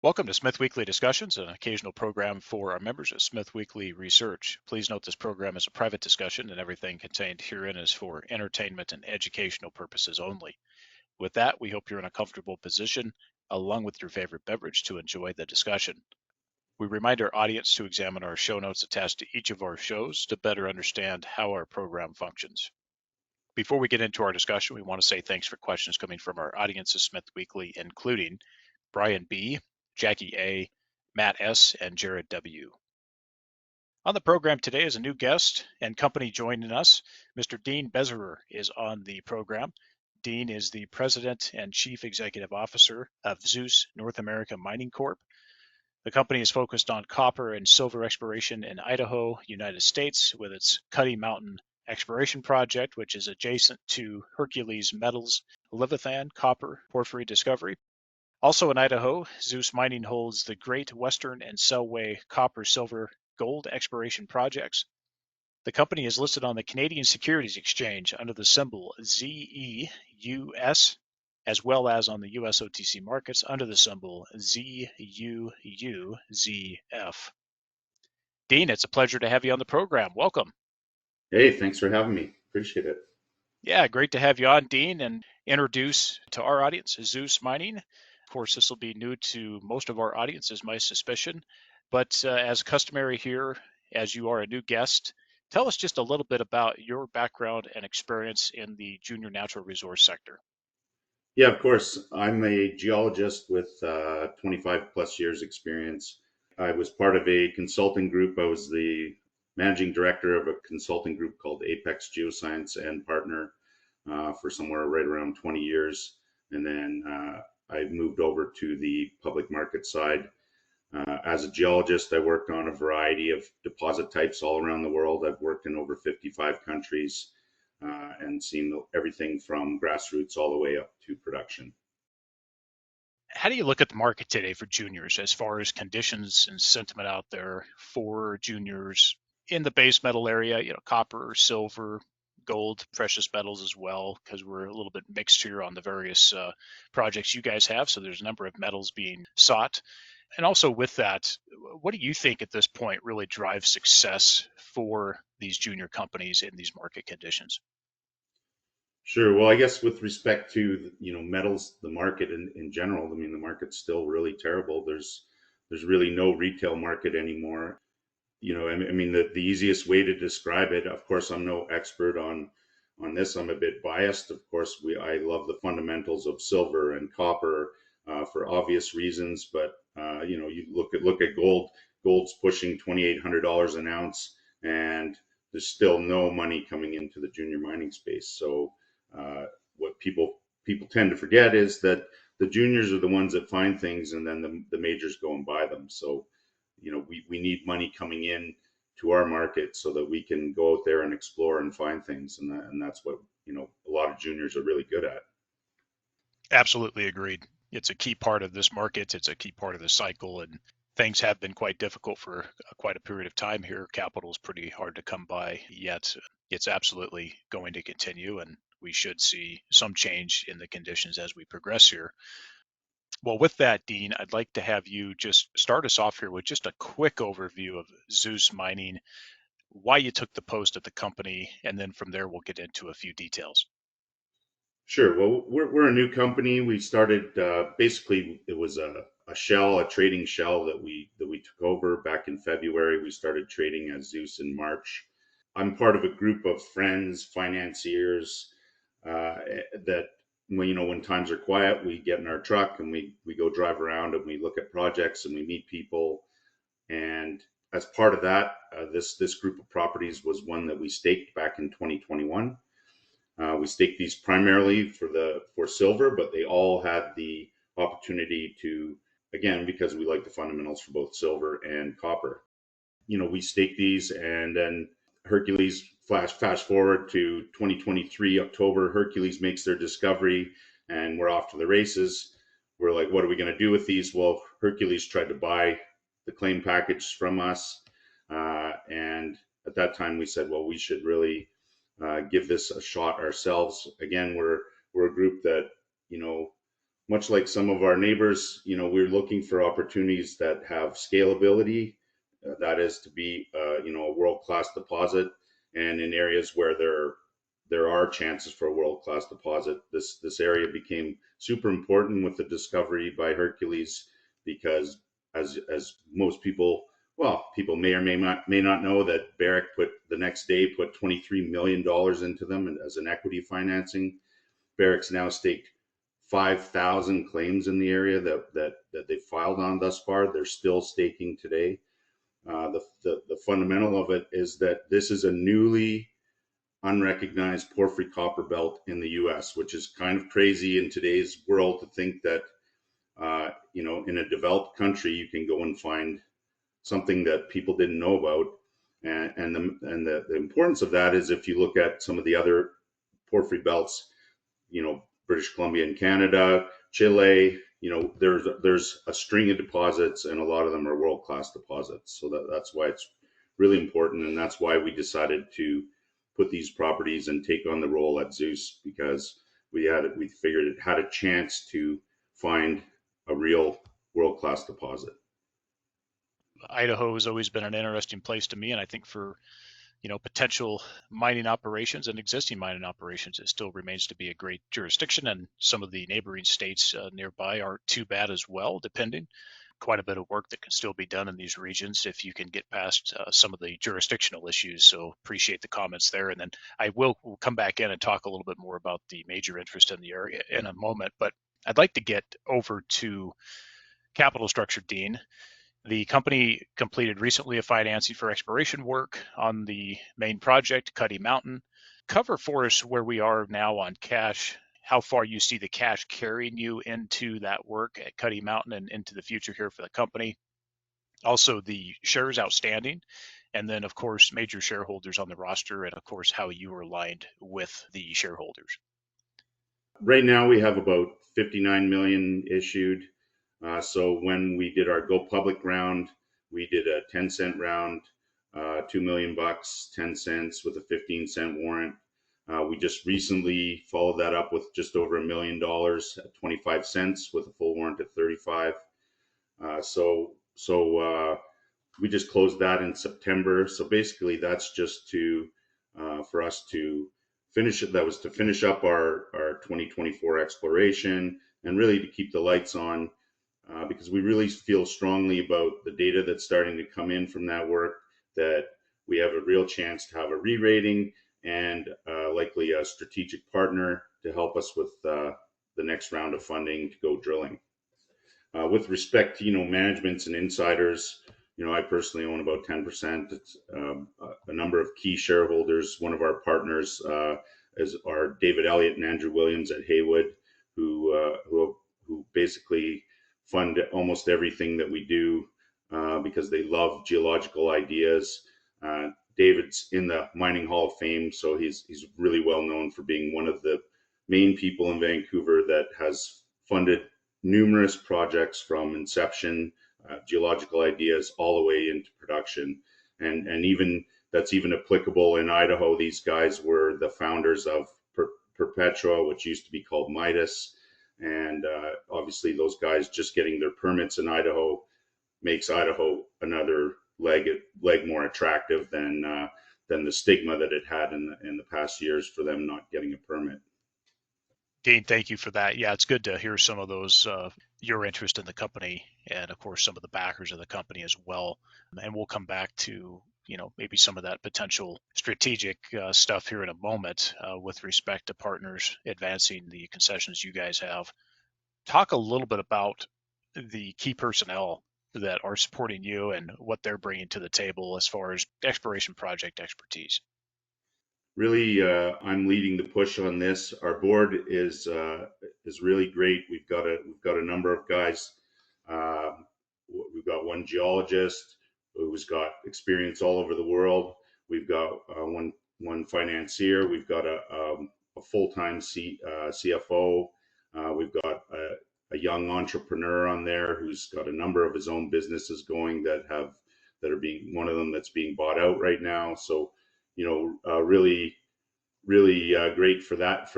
Welcome to Smith Weekly Discussions, an occasional program for our members of Smith Weekly Research. Please note this program is a private discussion and everything contained herein is for entertainment and educational purposes only. With that, we hope you're in a comfortable position, along with your favorite beverage, to enjoy the discussion. We remind our audience to examine our show notes attached to each of our shows to better understand how our program functions. Before we get into our discussion, we want to say thanks for questions coming from our audience of Smith Weekly, including Brian B., Jackie A., Matt S., and Jared W. On the program today is a new guest and company joining us. Mr. Dean Besserer is on the program. Dean is the President and Chief Executive Officer of Zeus North America Mining Corp. The company is focused on copper and silver exploration in Idaho, United States, with its Cuddy Mountain Exploration Project, which is adjacent to Hercules Metals Levithan copper porphyry discovery. Also in Idaho, Zeus Mining holds the Great Western and Selway copper, silver, gold exploration projects. The company is listed on the Canadian Securities Exchange under the symbol ZEUS, as well as on the US OTC markets under the symbol ZUUZF. Dean, it's a pleasure to have you on the program. Welcome. Hey, thanks for having me. Appreciate it. Yeah, great to have you on, Dean, and introduce to our audience Zeus Mining. Of course, this will be new to most of our audience, is my suspicion. But as customary here, as you are a new guest, tell us just a little bit about your background and experience in the junior natural resource sector. Yeah, of course. I'm a geologist with 25 plus years experience. I was part of a consulting group. I was the managing director of a consulting group called Apex Geoscience and partner for somewhere right around 20 years. And then I moved over to the public market side. As a geologist, I worked on a variety of deposit types all around the world. I've worked in over 55 countries and seen everything from grassroots all the way up to production. How do you look at the market today for juniors as far as conditions and sentiment out there for juniors in the base metal area, copper, silver, gold, precious metals as well, because we're a little bit mixed here on the various projects you guys have. So there's a number of metals being sought. And also with that, what do you think at this point really drives success for these junior companies in these market conditions? Sure. Well, I guess with respect to metals, the market in general, I mean the market's still really terrible. There's really no retail market anymore. I mean the easiest way to describe it. Of course, I'm no expert on this. I'm a bit biased. Of course, I love the fundamentals of silver and copper for obvious reasons. But you look at gold. Gold's pushing $2,800 an ounce, and there's still no money coming into the junior mining space. So what people tend to forget is that the juniors are the ones that find things, and then the majors go and buy them. So we need money coming in to our market so that we can go out there and explore and find things, and that's what a lot of juniors are really good at. Absolutely agreed. It's a key part of this market. It's a key part of the cycle, and things have been quite difficult for quite a period of time here. Capital is pretty hard to come by, yet it's absolutely going to continue, and we should see some change in the conditions as we progress here. Well, with that, Dean, I'd like to have you just start us off here with just a quick overview of Zeus Mining, why you took the post at the company, and then from there we'll get into a few details. Sure. Well, we're a new company. We started basically it was a trading shell that we took over back in February. We started trading as Zeus in March. I'm part of a group of friends, financiers that when times are quiet, we get in our truck and we go drive around and we look at projects and we meet people. And as part of that, this group of properties was one that we staked back in 2021. We staked these primarily for silver, but they all had the opportunity to, again, because we like the fundamentals for both silver and copper. We staked these, and then Hercules, fast forward to 2023 October, Hercules makes their discovery, and we're off to the races. We're like, what are we going to do with these? Well, Hercules tried to buy the claim package from us, and at that time we said, well, we should really give this a shot ourselves. Again, we're a group that much like some of our neighbors, we're looking for opportunities that have scalability. That is to be, a world-class deposit, and in areas where there are chances for a world-class deposit. This area became super important with the discovery by Hercules because, as most people, well, people may or may not know, that Barrick the next day put $23 million into them as an equity financing. Barrick's now staked 5,000 claims in the area that they've filed on thus far. They're still staking today. The fundamental of it is that this is a newly unrecognized porphyry copper belt in the U.S., which is kind of crazy in today's world to think that in a developed country you can go and find something that people didn't know about. And the importance of that is, if you look at some of the other porphyry belts, British Columbia and Canada, Chile, there's a string of deposits, and a lot of them are world-class deposits. So that's why it's really important, and that's why we decided to put these properties and take on the role at Zeus, because we figured it had a chance to find a real world-class deposit. Idaho has always been an interesting place to me, and I think for potential mining operations and existing mining operations, it still remains to be a great jurisdiction, and some of the neighboring states nearby aren't too bad as well, depending. Quite a bit of work that can still be done in these regions if you can get past some of the jurisdictional issues. So appreciate the comments there. And then we'll come back in and talk a little bit more about the major interest in the area in a moment. But I'd like to get over to capital structure, Dean. The company completed recently a financing for exploration work on the main project, Cuddy Mountain. Cover for us where we are now on cash, how far you see the cash carrying you into that work at Cuddy Mountain and into the future here for the company. Also, the shares outstanding, and then, of course, major shareholders on the roster, and of course, how you are aligned with the shareholders. Right now, we have about 59 million issued. So when we did our go public round, we did a 10-cent round, $2 million, 10 cents with a 15-cent warrant. We just recently followed that up with just over $1 million at 25 cents with a full warrant at 35. So we just closed that in September. So basically, that's just for us to finish it. That was to finish up our 2024 exploration, and really to keep the lights on, because we really feel strongly about the data that's starting to come in from that work, that we have a real chance to have a re-rating and likely a strategic partner to help us with the next round of funding to go drilling. With respect to managements and insiders, I personally own about 10%. It's a number of key shareholders. One of our partners are David Elliott and Andrew Williams at Haywood, who basically fund almost everything that we do because they love geological ideas. David's in the Mining Hall of Fame, so he's really well known for being one of the main people in Vancouver that has funded numerous projects from inception, geological ideas, all the way into production. And even that's even applicable in Idaho. These guys were the founders of Perpetua, which used to be called Midas. And obviously those guys just getting their permits in Idaho makes Idaho another leg more attractive than the stigma that it had in the past years for them not getting a permit. Dean, thank you for that. Yeah, it's good to hear some of those, your interest in the company, and of course, some of the backers of the company as well. And we'll come back to, maybe some of that potential strategic stuff here in a moment with respect to partners advancing the concessions you guys have. Talk a little bit about the key personnel that are supporting you and what they're bringing to the table as far as exploration project expertise. Really, I'm leading the push on this. Our board is really great. We've got a number of guys. We've got one geologist who's got experience all over the world. We've got one financier. We've got a full-time CFO. We've got a young entrepreneur on there who's got a number of his own businesses going that are being, one of them that's being bought out right now. So really really great for that.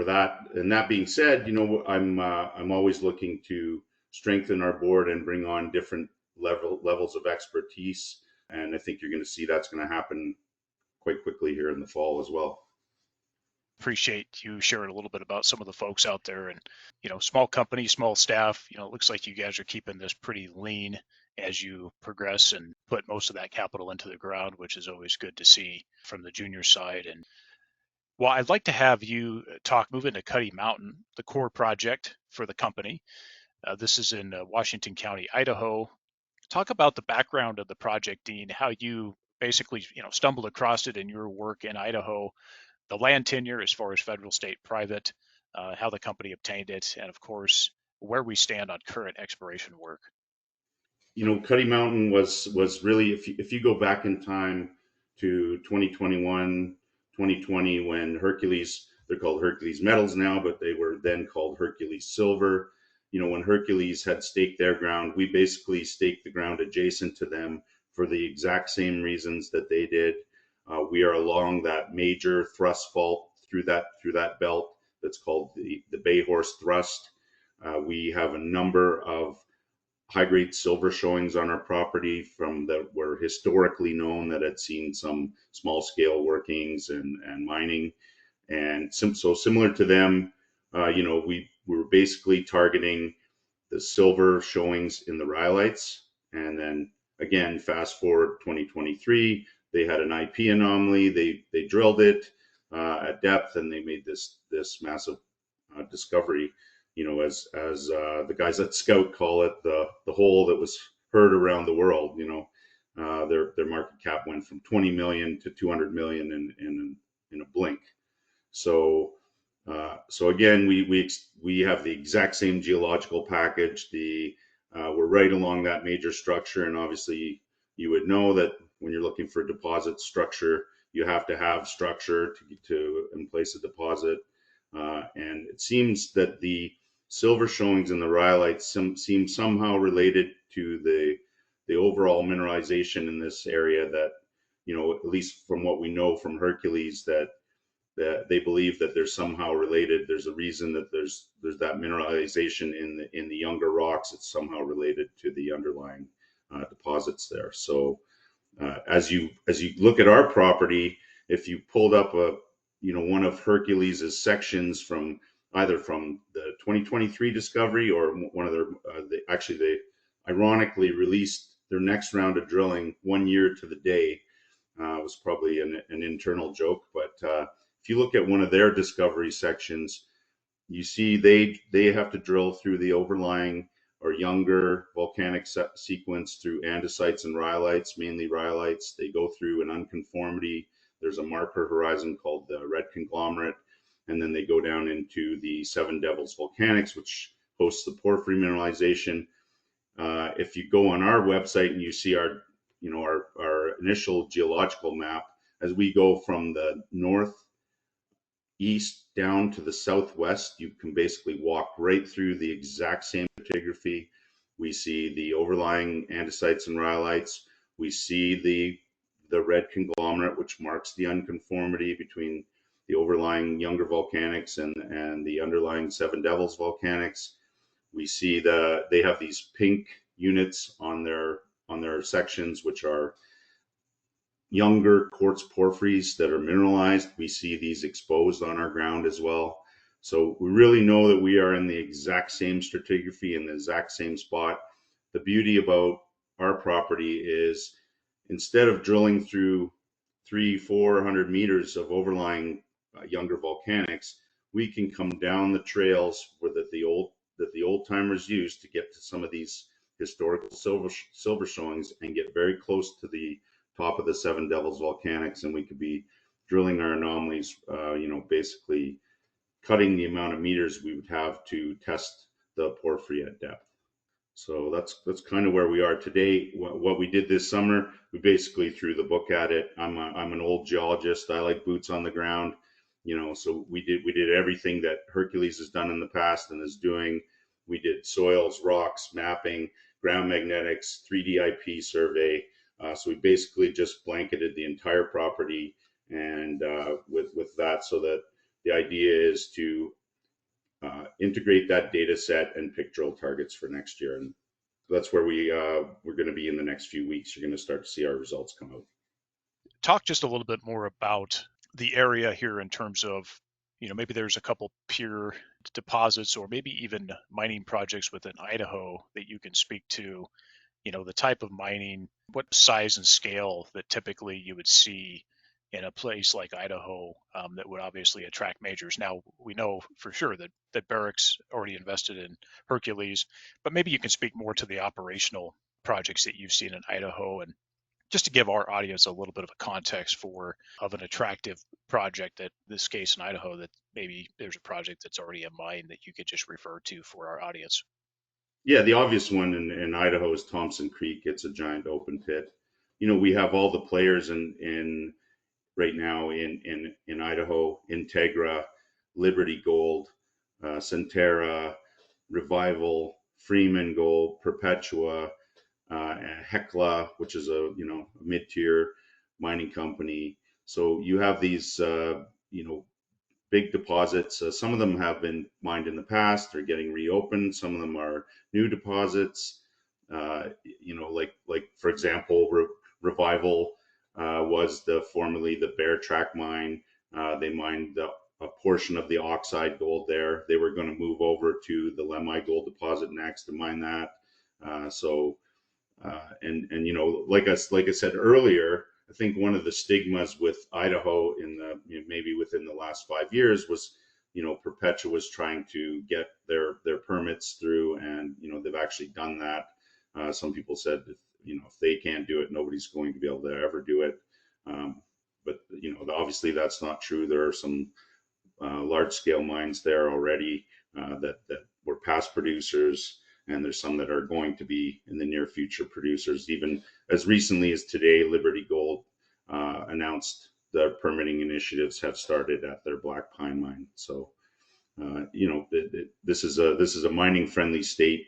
And that being said, I'm always looking to strengthen our board and bring on different levels of expertise. And I think you're going to see that's going to happen quite quickly here in the fall as well. Appreciate you sharing a little bit about some of the folks out there, and small company, small staff. It looks like you guys are keeping this pretty lean as you progress and put most of that capital into the ground, which is always good to see from the junior side. And well, I'd like to have you move into Cuddy Mountain, the core project for the company. This is in Washington County, Idaho. Talk about the background of the project, Dean, how you basically stumbled across it in your work in Idaho, the land tenure as far as federal, state, private, how the company obtained it, and of course, where we stand on current exploration work. Cuddy Mountain was really, if you go back in time to 2021, 2020, when Hercules, they're called Hercules Metals now, but they were then called Hercules Silver. When Hercules had staked their ground, we basically staked the ground adjacent to them for the exact same reasons that they did. We are along that major thrust fault through that belt that's called the Bayhorse Thrust. We have a number of high-grade silver showings on our property from that were historically known, that had seen some small-scale workings and mining. And so similar to them, we were basically targeting the silver showings in the rhyolites. And then again, fast forward 2023, they had an IP anomaly. They drilled it at depth, and they made this massive discovery. As the guys at Scout call it, the hole that was heard around the world. Their market cap went from 20 million to 200 million in a blink. So again, we have the exact same geological package. We're right along that major structure, and obviously you would know that when you're looking for deposit structure, you have to have structure to in place a deposit. And it seems that the silver showings in the rhyolites seem somehow related to the overall mineralization in this area, that at least from what we know from Hercules, that they believe that they're somehow related. There's a reason that there's that mineralization in the younger rocks. It's somehow related to the underlying deposits there. So as you look at our property, if you pulled up one of Hercules's sections from either from the 2023 discovery or one of their they ironically released their next round of drilling 1 year to the day. It was probably an internal joke, but if you look at one of their discovery sections, you see they have to drill through the overlying or younger volcanic sequence through andesites and rhyolites, mainly rhyolites. They go through an unconformity. There's a marker horizon called the red conglomerate, and then they go down into the Seven Devils volcanics, which hosts the porphyry mineralization. If you go on our website and you see our initial geological map, as we go from the northeast down to the southwest, you can basically walk right through the exact same stratigraphy. We see the overlying andesites and rhyolites. We see the red conglomerate, which marks the unconformity between the overlying younger volcanics and the underlying Seven Devils volcanics. We see they have these pink units on their sections, which are younger quartz porphyries that are mineralized. We see these exposed on our ground as well. So we really know that we are in the exact same stratigraphy in the exact same spot. The beauty about our property is, instead of drilling through 300-400 meters of overlying younger volcanics, we can come down the trails that the old timers used to get to some of these historical silver showings and get very close to the top of the Seven Devils volcanics, and we could be drilling our anomalies, basically cutting the amount of meters we would have to test the porphyry at depth. So that's kind of where we are today. What we did this summer, we basically threw the book at it. I'm an old geologist. I like boots on the ground, so we did everything that Hercules has done in the past and is doing. We did soils, rocks, mapping, ground magnetics, 3D IP survey. So we basically just blanketed the entire property and with that, so that the idea is to integrate that data set and pick drill targets for next year. And that's where we're going to be in the next few weeks. You're going to start to see our results come out. Talk just a little bit more about the area here in terms of, maybe there's a couple peer deposits or maybe even mining projects within Idaho that you can speak to, the type of mining, what size and scale that typically you would see in a place like Idaho that would obviously attract majors. Now, we know for sure that Barrick's already invested in Hercules, but maybe you can speak more to the operational projects that you've seen in Idaho, and just to give our audience a little bit of a context of an attractive project, that this case in Idaho, that maybe there's a project that's already in mind that you could just refer to for our audience. Yeah, the obvious one in Idaho is Thompson Creek. It's a giant open pit. We have all the players in right now in Idaho: Integra, Liberty Gold, Centerra, Revival, Freeman Gold, Perpetua, Hecla, which is a mid-tier mining company. So you have these big deposits. Some of them have been mined in the past; they're getting reopened. Some of them are new deposits. Like for example, Revival was formerly the Bear Track mine. They mined a portion of the oxide gold there. They were going to move over to the Lemhi gold deposit next to mine that. Like I said earlier, I think one of the stigmas with Idaho maybe within the last 5 years was, Perpetua was trying to get their permits through, and they've actually done that. Some people said if they can't do it, nobody's going to be able to ever do it. But obviously that's not true. There are some large scale mines there already that were past producers, and there's some that are going to be in the near future producers. Even as recently as today, Liberty Gold announced their permitting initiatives have started at their Black Pine mine. So, this is a mining friendly state.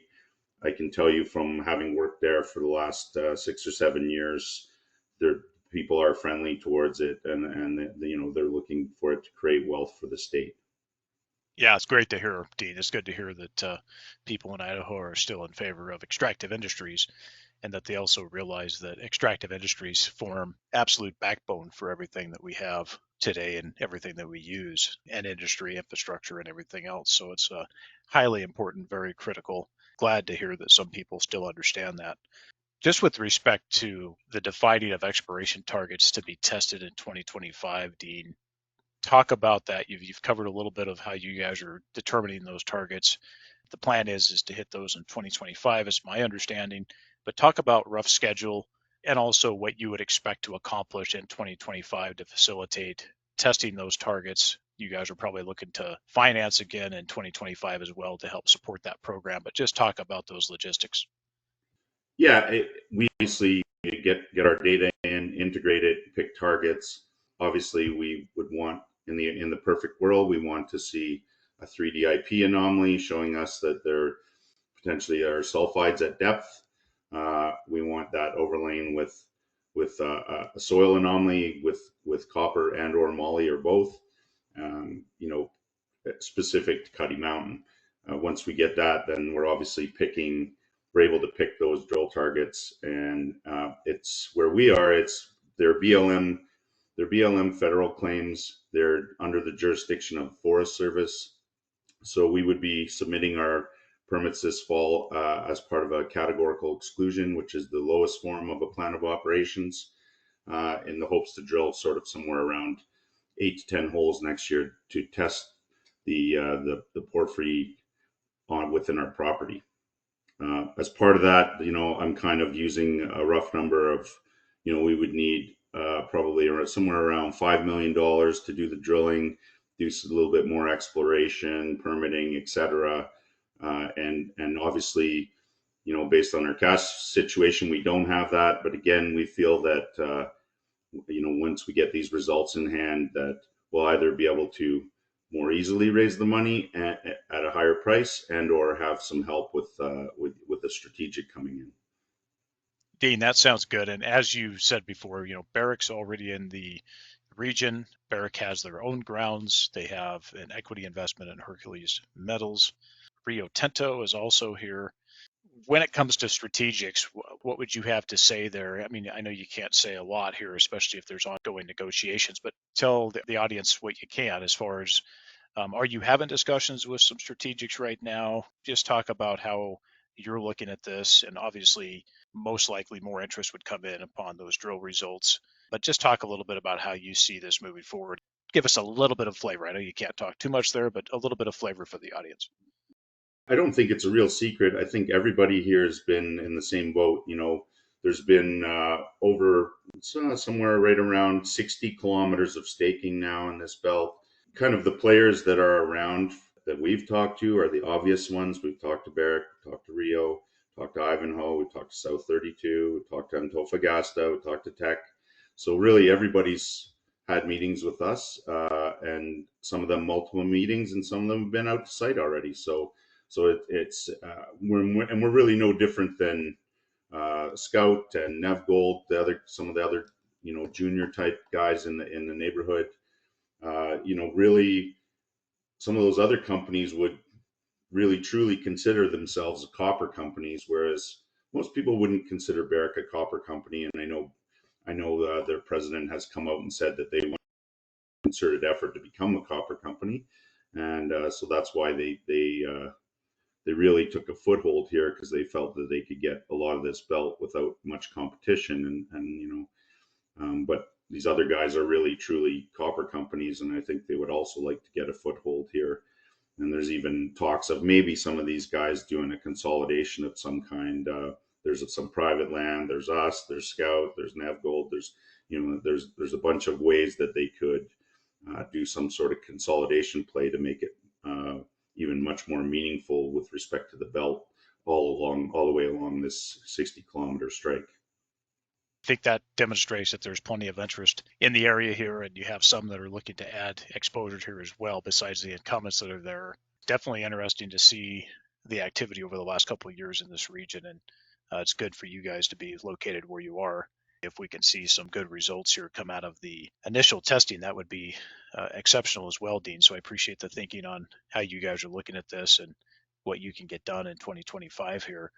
I can tell you from having worked there for the last 6 or 7 years, people are friendly towards it, and they're looking for it to create wealth for the state. Yeah, it's great to hear, Dean. It's good to hear that people in Idaho are still in favor of extractive industries, and that they also realize that extractive industries form absolute backbone for everything that we have today and everything that we use, and industry infrastructure and everything else. So it's highly important, very critical. Glad to hear that some people still understand that. Just with respect to the defining of exploration targets to be tested in 2025, Dean, talk about that. You've covered a little bit of how you guys are determining those targets. The plan is to hit those in 2025, is my understanding. But talk about rough schedule and also what you would expect to accomplish in 2025 to facilitate testing those targets. You guys are probably looking to finance again in 2025 as well to help support that program. But just talk about those logistics. Yeah, we obviously get our data in, integrate it, pick targets. Obviously, we would want in the perfect world, we want to see a 3D IP anomaly showing us that there potentially are sulfides at depth. We want that overlain with a soil anomaly with copper and or moly or both. Specific to Cuddy Mountain. Once we get that, then we're able to pick those drill targets, and it's where we are. It's their BLM federal claims. They're under the jurisdiction of Forest Service, so we would be submitting our permits this fall as part of a categorical exclusion, which is the lowest form of a plan of operations, in the hopes to drill sort of somewhere around 8 to 10 holes next year to test the porphyry within our property. As part of that, I'm kind of using a rough number of, we would need probably somewhere around $5 million to do the drilling, do a little bit more exploration, permitting, etc. And obviously, based on our cash situation, we don't have that. But again, we feel that, once we get these results in hand, that we'll either be able to more easily raise the money at a higher price, and or have some help with the strategic coming in. Dean, that sounds good. And as you said before, Barrick's already in the region. Barrick has their own grounds. They have an equity investment in Hercules Metals. Rio Tinto is also here. When it comes to strategics, what would you have to say there? I mean, I know you can't say a lot here, especially if there's ongoing negotiations, but tell the audience what you can as far as are you having discussions with some strategics right now? Just talk about how you're looking at this, and obviously, most likely more interest would come in upon those drill results. But just talk a little bit about how you see this moving forward. Give us a little bit of flavor. I know you can't talk too much there, but a little bit of flavor for the audience. I don't think it's a real secret. I think everybody here has been in the same boat. There's been over somewhere right around 60 kilometers of staking now in this belt. Kind of the players that are around that we've talked to are the obvious ones. We've talked to Barrick, we've talked to Rio, talked to Ivanhoe, we've talked to South 32, we've talked to Antofagasta, we've talked to Teck. So really everybody's had meetings with us, and some of them multiple meetings, and some of them have been out to site already. So we're really no different than Scout and Nev Gold, some of the other junior type guys in the neighborhood. Really, some of those other companies would really truly consider themselves copper companies, whereas most people wouldn't consider Barrick a copper company. And I know their president has come out and said that they want a concerted effort to become a copper company, and so that's why they really took a foothold here, because they felt that they could get a lot of this belt without much competition. But these other guys are really truly copper companies, and I think they would also like to get a foothold here. And there's even talks of maybe some of these guys doing a consolidation of some kind. There's some private land. There's us. There's Scout. There's Nev Gold. There's a bunch of ways that they could do some sort of consolidation play to make it even much more meaningful with respect to the belt all the way along this 60-kilometer strike. I think that demonstrates that there's plenty of interest in the area here, and you have some that are looking to add exposure here as well, besides the incumbents that are there. Definitely interesting to see the activity over the last couple of years in this region, and it's good for you guys to be located where you are. If we can see some good results here come out of the initial testing, that would be exceptional as well, Dean. So I appreciate the thinking on how you guys are looking at this and what you can get done in 2025 here.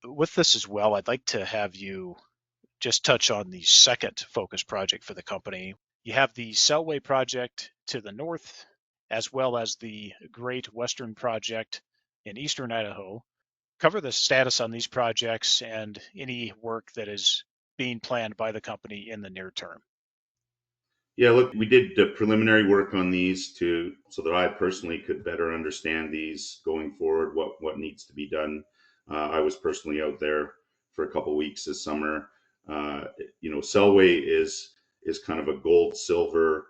With this as well, I'd like to have you just touch on the second focus project for the company. You have the Selway project to the north, as well as the Great Western project in eastern Idaho. Cover the status on these projects and any work that is being planned by the company in the near term. Yeah, look, we did preliminary work on these so that I personally could better understand these going forward, what needs to be done. I was personally out there for a couple of weeks this summer. Selway is kind of a gold silver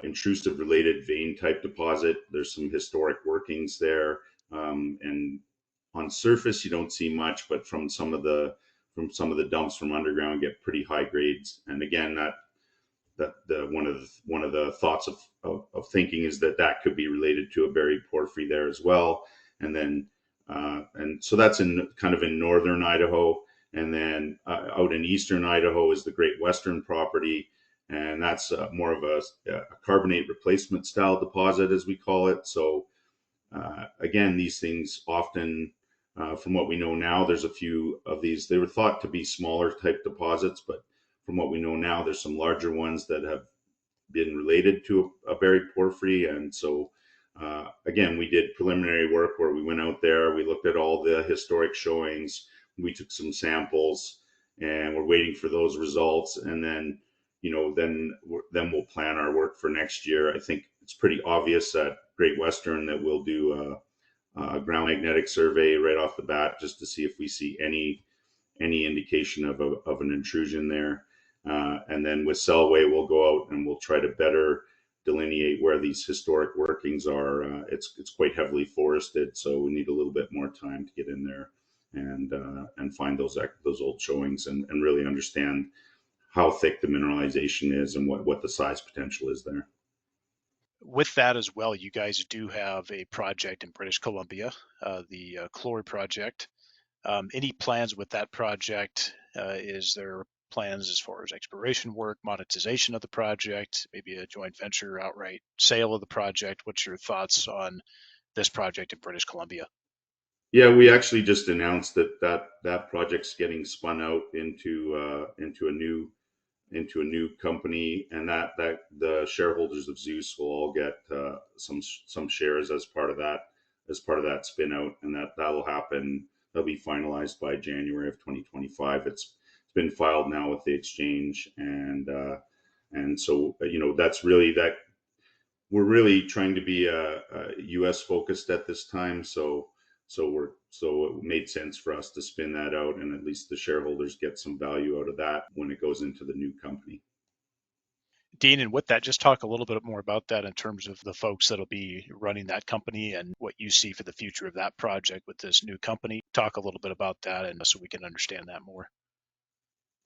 intrusive related vein type deposit. There's some historic workings there, and on surface you don't see much, but from some of the dumps from underground get pretty high grades. And again, that one of the thoughts of thinking is that could be related to a buried porphyry there as well. And so that's in kind of in northern Idaho. And then out in eastern Idaho is the Great Western property, and that's more of a carbonate replacement style deposit, as we call it. So again, these things often, from what we know now, there's a few of these. They were thought to be smaller type deposits, but from what we know now, there's some larger ones that have been related to a buried porphyry. And so again, we did preliminary work where we went out there, we looked at all the historic showings, we took some samples, and we're waiting for those results. And then then we'll plan our work for next year. I think it's pretty obvious at Great Western that we'll do a ground magnetic survey right off the bat, just to see if we see any indication of an intrusion there. And then with Selway, we'll go out and we'll try to better delineate where these historic workings are. It's quite heavily forested, so we need a little bit more time to get in there and find those old showings and really understand how thick the mineralization is and what the size potential is there. With that as well, you guys do have a project in British Columbia, the Chlor Project. Any plans with that project? Is there plans as far as exploration work, monetization of the project, maybe a joint venture outright sale of the project? What's your thoughts on this project in British Columbia? Yeah, we actually just announced that project's getting spun out into a new company, and that the shareholders of Zeus will all get some shares as part of that spin out, and that'll happen. That'll be finalized by January of 2025. It's been filed now with the exchange, and so that's really that we're really trying to be U.S. focused at this time. So it made sense for us to spin that out, and at least the shareholders get some value out of that when it goes into the new company. Dean, and with that, just talk a little bit more about that in terms of the folks that'll be running that company and what you see for the future of that project with this new company. Talk a little bit about that, and so we can understand that more.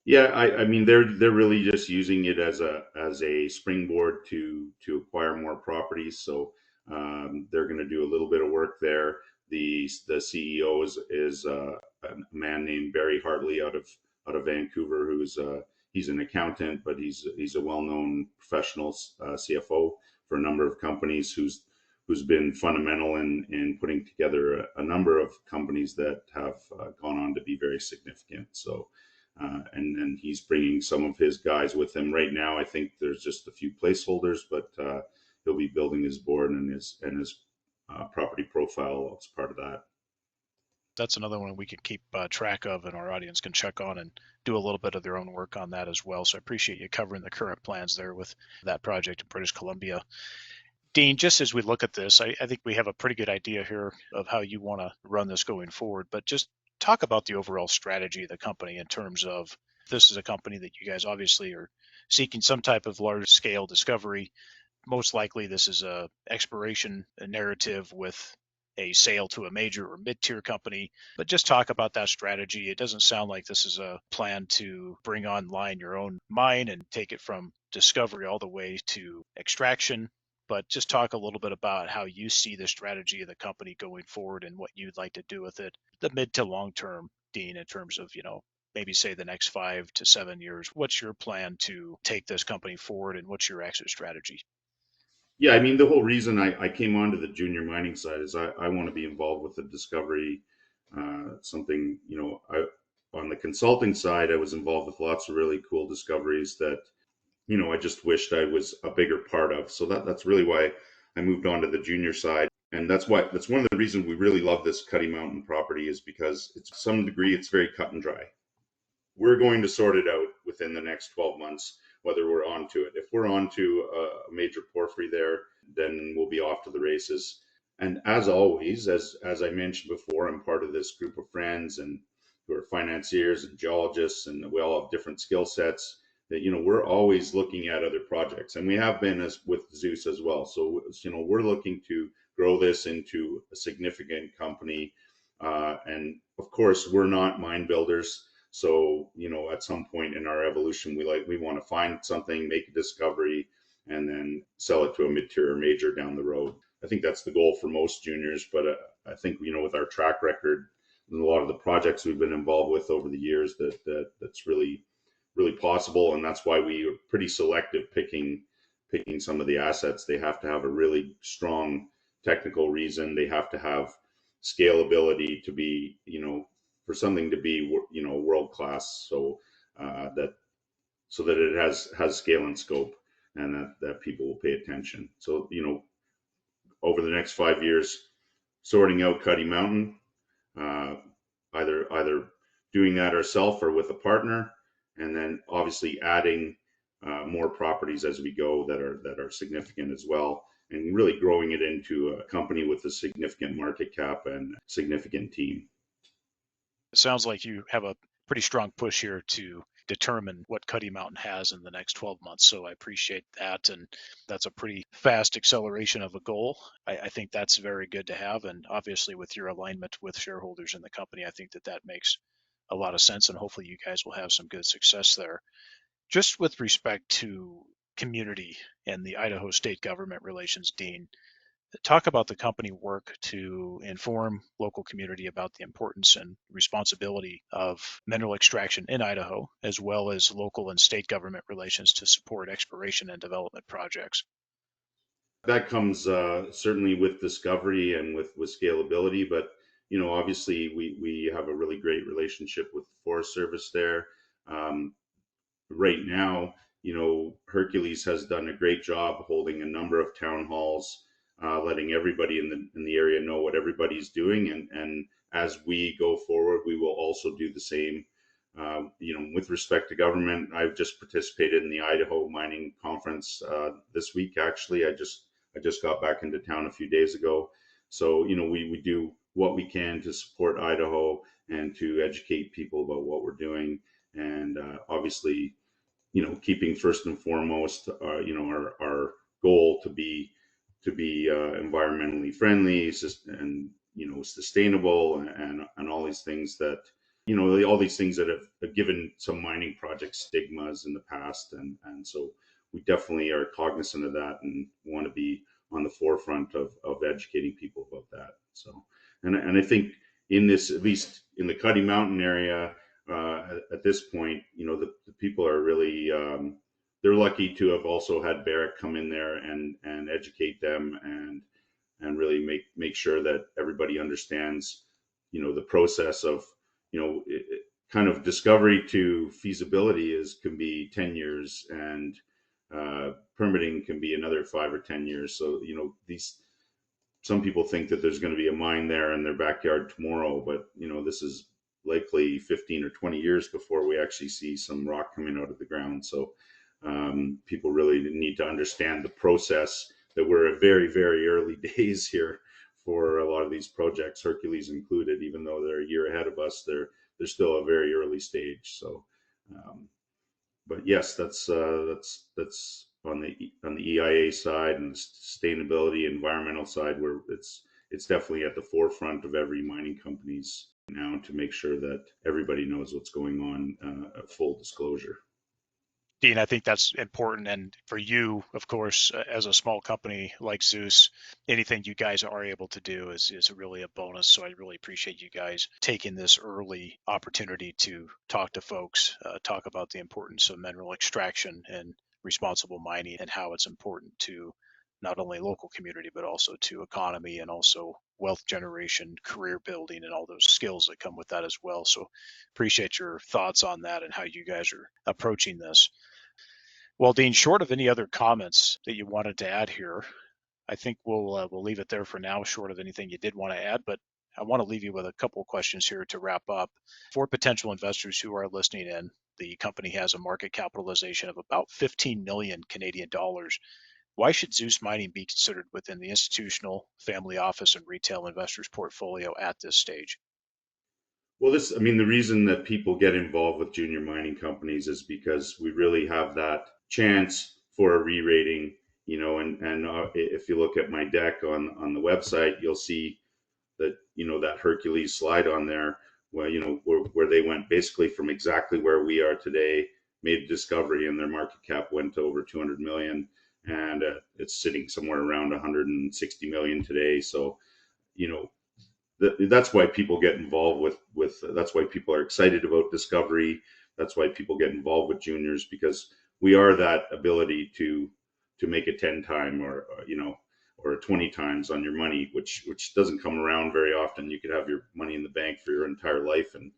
Yeah, I mean they're really just using it as a springboard to acquire more properties. So they're going to do a little bit of work there. The CEO is a man named Barry Hartley out of Vancouver, who's he's an accountant, but he's a well known professional CFO for a number of companies who's been fundamental in putting together a number of companies that have gone on to be very significant. So and he's bringing some of his guys with him right now. I think there's just a few placeholders, but he'll be building his board and his property profile as part of that. That's another one we can keep track of, and our audience can check on and do a little bit of their own work on that as well. So I appreciate you covering the current plans there with that project in British Columbia. Dean, just as we look at this, I think we have a pretty good idea here of how you want to run this going forward, but just talk about the overall strategy of the company in terms of this is a company that you guys obviously are seeking some type of large scale discovery. Most likely this is a exploration narrative with a sale to a major or mid-tier company, but just talk about that strategy. It doesn't sound like this is a plan to bring online your own mine and take it from discovery all the way to extraction, but just talk a little bit about how you see the strategy of the company going forward and what you'd like to do with it, the mid to long term, Dean, in terms of, maybe say the next 5 to 7 years. What's your plan to take this company forward and what's your exit strategy? Yeah, I mean the whole reason I came onto the junior mining side is I want to be involved with the discovery. Something on the consulting side, I was involved with lots of really cool discoveries that I just wished I was a bigger part of. So that's really why I moved on to the junior side. And that's one of the reasons we really love this Cuddy Mountain property is because it's to some degree it's very cut and dry. We're going to sort it out within the next 12 months whether we're onto it. If we're onto a major porphyry there, then we'll be off to the races. And as always, as I mentioned before, I'm part of this group of friends and who are financiers and geologists, and we all have different skill sets. That we're always looking at other projects, and we have been as with Zeus as well. So we're looking to grow this into a significant company, and of course we're not mine builders. So at some point in our evolution, we want to find something, make a discovery, and then sell it to a mid-tier or major down the road. I think that's the goal for most juniors, but I think with our track record and a lot of the projects we've been involved with over the years, that's really possible, and that's why we are pretty selective picking some of the assets. They have to have a really strong technical reason. They have to have scalability to be, for something to be, world class. So that it has scale and scope, and that people will pay attention. So over the next 5 years, sorting out Cuddy Mountain, uh, either doing that ourselves or with a partner, and then obviously adding more properties as we go that are significant as well, and really growing it into a company with a significant market cap and significant team. It sounds like you have a pretty strong push here to determine what Cuddy Mountain has in the next 12 months. So I appreciate that. And that's a pretty fast acceleration of a goal. I think that's very good to have. And obviously, with your alignment with shareholders in the company, I think that makes a lot of sense. And hopefully, you guys will have some good success there. Just with respect to community and the Idaho state government relations, Dean, Talk about the company work to inform local community about the importance and responsibility of mineral extraction in Idaho, as well as local and state government relations to support exploration and development projects. That comes certainly with discovery and with scalability, but obviously we have a really great relationship with the Forest Service there. Um, right now, Hercules has done a great job holding a number of town halls, letting everybody in the area know what everybody's doing, and as we go forward, we will also do the same. With respect to government, I've just participated in the Idaho mining conference this week. Actually, I just got back into town a few days ago, so we do what we can to support Idaho and to educate people about what we're doing, and obviously keeping first and foremost, our goal to be environmentally friendly and sustainable and all these things that all these things that have given some mining projects stigmas in the past, and so we definitely are cognizant of that and want to be on the forefront of educating people about that. So, and I think in this, at least in the Cuddy Mountain area, at this point, the people are really they're lucky to have also had Barrick come in there and educate them and really make sure that everybody understands, the process of, kind of discovery to feasibility can be 10 years, and permitting can be another 5 or 10 years. So, these some people think that there's going to be a mine there in their backyard tomorrow, but this is likely 15 or 20 years before we actually see some rock coming out of the ground. So people really need to understand the process, that we're at very, very early days here for a lot of these projects, Hercules included. Even though they're a year ahead of us, they're still a very early stage. So um, but yes, that's on the EIA side and the sustainability environmental side, where it's definitely at the forefront of every mining company's now, to make sure that everybody knows what's going on, full disclosure. Dean, I think that's important. And for you, of course, as a small company like Zeus, anything you guys are able to do is really a bonus. So I really appreciate you guys taking this early opportunity to talk to folks, talk about the importance of mineral extraction and responsible mining and how it's important to not only local community, but also to economy and also wealth generation, career building, and all those skills that come with that as well. So appreciate your thoughts on that and how you guys are approaching this. Well, Dean, short of any other comments that you wanted to add here, I think we'll leave it there for now, short of anything you did want to add. But I want to leave you with a couple of questions here to wrap up. For potential investors who are listening in, the company has a market capitalization of about 15 million Canadian dollars. Why should Zeus Mining be considered within the institutional, family office, and retail investors portfolio at this stage? Well, I mean, the reason that people get involved with junior mining companies is because we really have that chance for a re-rating, and if you look at my deck on the website, you'll see that that Hercules slide on there, where where they went basically from exactly where we are today, made a discovery, and their market cap went to over 200 million, and it's sitting somewhere around 160 million today. So you know that's why people get involved with that's why people are excited about discovery. That's why people get involved with juniors, because we are that ability to make a 10 time, or 20 times on your money, which doesn't come around very often. You could have your money in the bank for your entire life and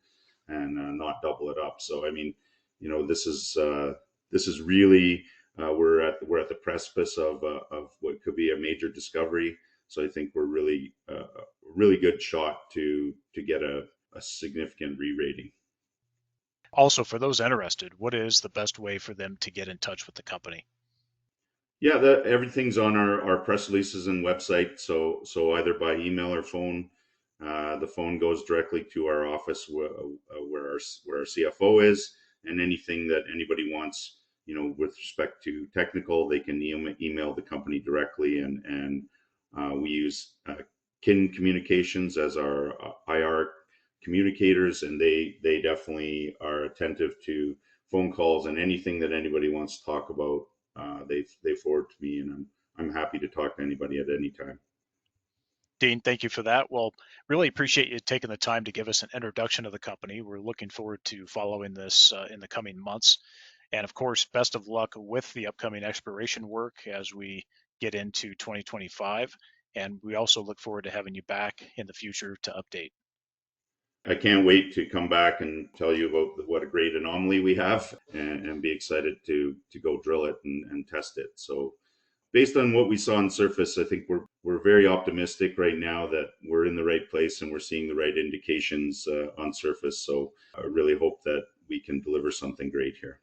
not double it up. So I mean, this is really, we're at the precipice of what could be a major discovery. So I think we're really really good shot to get a significant re-rating. Also, for those interested, what is the best way for them to get in touch with the company? Yeah, everything's on our press releases and website. So either by email or phone. The phone goes directly to our office, where our CFO is, and anything that anybody wants, with respect to technical, they can email the company directly, and we use Kin Communications as our IR communicators, and they definitely are attentive to phone calls, and anything that anybody wants to talk about, they forward to me, and I'm happy to talk to anybody at any time. Dean, thank you for that. Well, really appreciate you taking the time to give us an introduction of the company. We're looking forward to following this in the coming months. And of course, best of luck with the upcoming exploration work as we get into 2025. And we also look forward to having you back in the future to update. I can't wait to come back and tell you about what a great anomaly we have, and be excited to go drill it and test it. So based on what we saw on surface, I think we're very optimistic right now that we're in the right place and we're seeing the right indications on surface. So I really hope that we can deliver something great here.